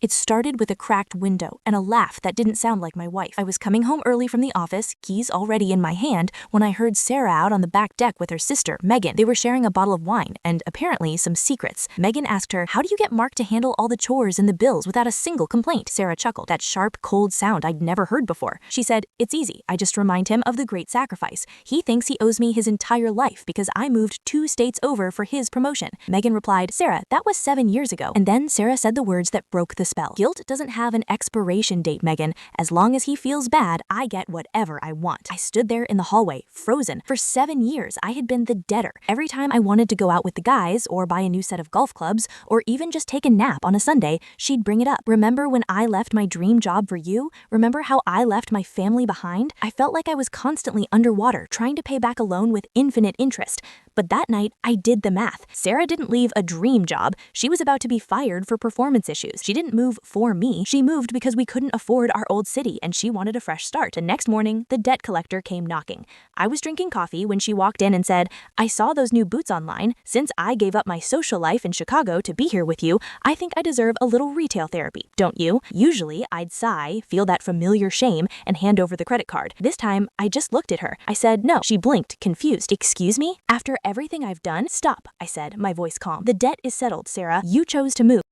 It started with a cracked window and a laugh that didn't sound like my wife. I was coming home early from the office, keys already in my hand, when I heard Sarah out on the back deck with her sister, Megan. They were sharing a bottle of wine and apparently some secrets. Megan asked her, "How do you get Mark to handle all the chores and the bills without a single complaint?" Sarah chuckled, that sharp, cold sound I'd never heard before. She said, "It's easy. I just remind him of the great sacrifice. He thinks he owes me his entire life because I moved 2 states over for his promotion." Megan replied, "Sarah, that was 7 years ago." And then Sarah said the words that broke the spell. "Guilt doesn't have an expiration date, Megan. As long as he feels bad, I get whatever I want." I stood there in the hallway, frozen. For 7 years, I had been the debtor. Every time I wanted to go out with the guys, or buy a new set of golf clubs, or even just take a nap on a Sunday, she'd bring it up. "Remember when I left my dream job for you? Remember how I left my family behind?" I felt like I was constantly underwater, trying to pay back a loan with infinite interest. But that night, I did the math. Sarah didn't leave a dream job. She was about to be fired for performance issues. She didn't move for me. She moved because we couldn't afford our old city and she wanted a fresh start. The next morning, the debt collector came knocking. I was drinking coffee when she walked in and said, "I saw those new boots online. Since I gave up my social life in Chicago to be here with you, I think I deserve a little retail therapy. Don't you?" Usually, I'd sigh, feel that familiar shame, and hand over the credit card. This time, I just looked at her. I said, "No." She blinked, confused. "Excuse me? After everything I've done?" "Stop," I said, my voice calm. "The debt is settled, Sarah. You chose to move."